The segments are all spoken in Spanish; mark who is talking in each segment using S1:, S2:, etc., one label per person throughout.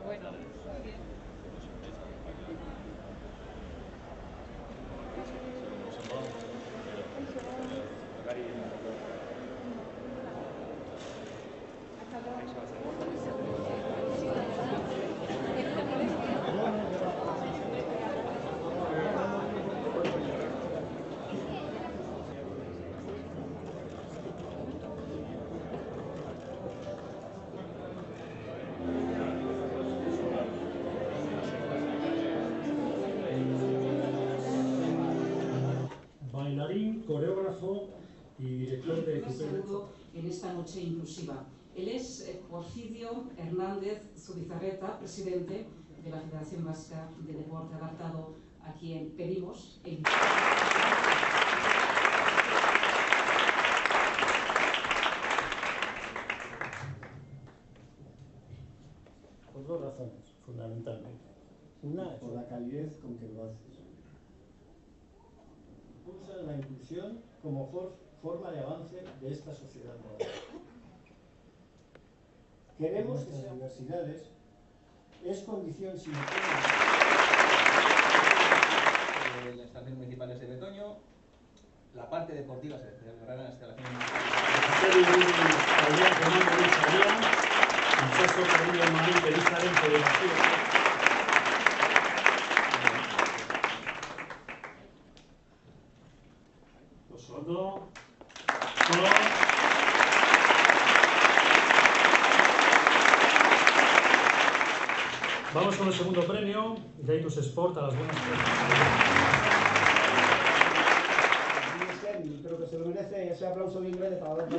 S1: Bueno.
S2: Bailarín, coreógrafo y director de
S3: Saludo en esta noche inclusiva. Él es Porfirio Hernández Zubizarreta, presidente de la Federación Vasca de Deporte Adaptado, a quien pedimos el...
S2: Por dos razones, fundamentalmente. Una es por la calidez con que lo haces. Impulsa la inclusión como forma de avance de esta sociedad moderna. Queremos que las universidades es condición sine qua non
S4: de las instalaciones municipales de Betoño. La parte deportiva se celebrará en la instalación
S2: Vamos con el segundo premio, Gaitus Sport, a las buenas.
S5: Y creo que se lo merece ese aplauso bien grande para dar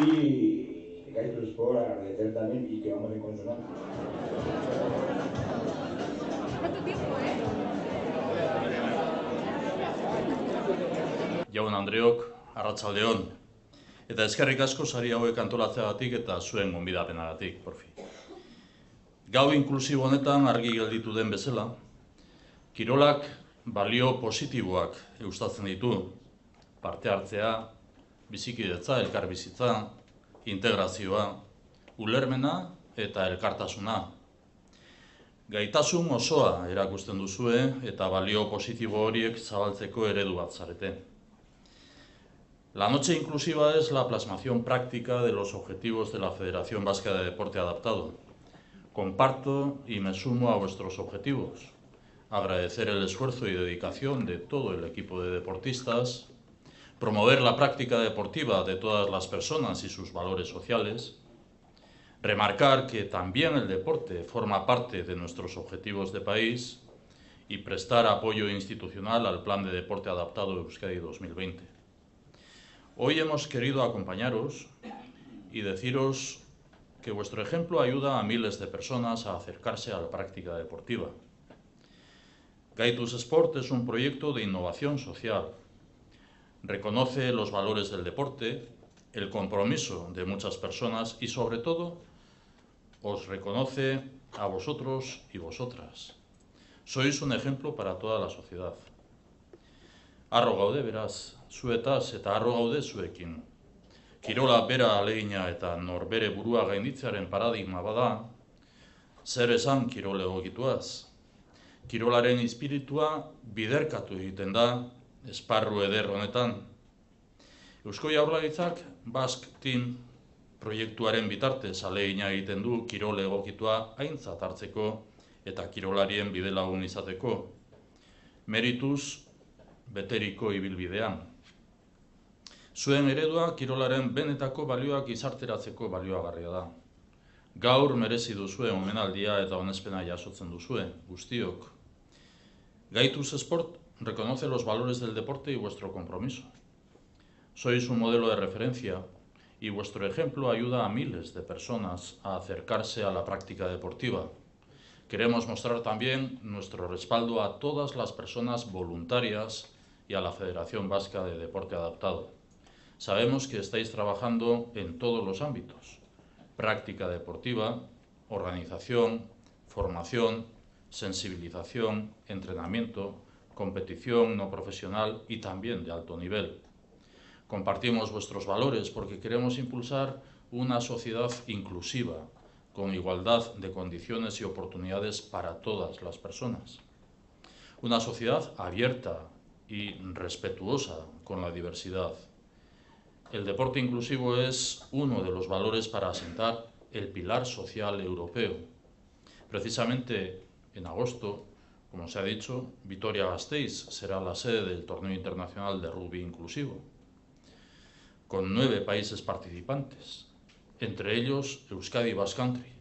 S6: y Gaitus Sport agradecer también y que vamos en consonancia.
S1: ¿Cuánto tiempo,
S7: Jaun Andreok, arratsaldeon. Eta eskerrik asko sari hauek antolatzeagatik eta zuen gonbidapenagatik, porfi. Gau inklusibo honetan argi gelditu den bezala, kirolak balio positiboak eustatzen ditu, parte hartzea, bizikidetza, elkarbizitza, integrazioa, ulermena eta elkartasuna. Gaitasun osoa erakusten duzue eta balio positibo horiek zabaltzeko eredu bat zarete. La noche inclusiva es la plasmación práctica de los objetivos de la Federación Vasca de Deporte Adaptado. Comparto y me sumo a vuestros objetivos. Agradecer el esfuerzo y dedicación de todo el equipo de deportistas, promover la práctica deportiva de todas las personas y sus valores sociales, remarcar que también el deporte forma parte de nuestros objetivos de país y prestar apoyo institucional al Plan de Deporte Adaptado Euskadi 2020. Hoy hemos querido acompañaros y deciros que vuestro ejemplo ayuda a miles de personas a acercarse a la práctica deportiva. Gaitus Sport es un proyecto de innovación social. Reconoce los valores del deporte, el compromiso de muchas personas y, sobre todo, os reconoce a vosotros y vosotras. Sois un ejemplo para toda la sociedad. Harro gaude, beraz, zuetaz eta harro gaude zuekin. Kirola bera alegina eta norbere burua gainditzearen paradigma bada, zer esan kirole egokituaz. Kirolaren espiritua biderkatu egiten da esparru eder honetan. Eusko Jaurlaritzak Basque Team proiektuaren bitartez alegina egiten du kirole egokitua aintzat hartzeko eta kirolarien bidelagun izateko. Merituz beteriko ibilbidean. Zuen eredua kirolaren benetako balioak izarteratzeko balioagarria da. Gaur merezi duzue omenaldia eta onespena jasotzen duzue, guztiok. Gaitus Sport reconoce los valores del deporte y vuestro compromiso. Sois un modelo de referencia y vuestro ejemplo ayuda a miles de personas a acercarse a la práctica deportiva. Queremos mostrar también nuestro respaldo a todas las personas voluntarias y a la Federación Vasca de Deporte Adaptado. Sabemos que estáis trabajando en todos los ámbitos: práctica deportiva, organización, formación, sensibilización, entrenamiento, competición no profesional y también de alto nivel. Compartimos vuestros valores porque queremos impulsar una sociedad inclusiva, con igualdad de condiciones y oportunidades para todas las personas. Una sociedad abierta y respetuosa con la diversidad. El deporte inclusivo es uno de los valores para asentar el pilar social europeo. Precisamente en agosto, como se ha dicho, Vitoria-Gasteiz será la sede del Torneo Internacional de Rugby Inclusivo, con 9 países participantes, entre ellos Euskadi Basque Country.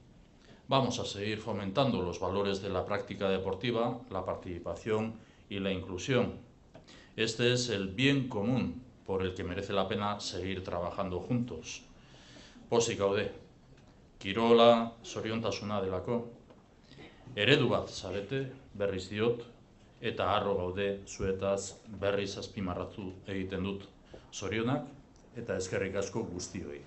S7: Vamos a seguir fomentando los valores de la práctica deportiva, la participación y la inclusión. Este es el bien común por el que merece la pena seguir trabajando juntos. Pozik gaude, kirola zoriontasuna delako, eredu bat zarete, berriz diot, eta harro gaude zuetaz berriz azpimarratu egiten dut. Zorionak eta eskerrik asko guztioi.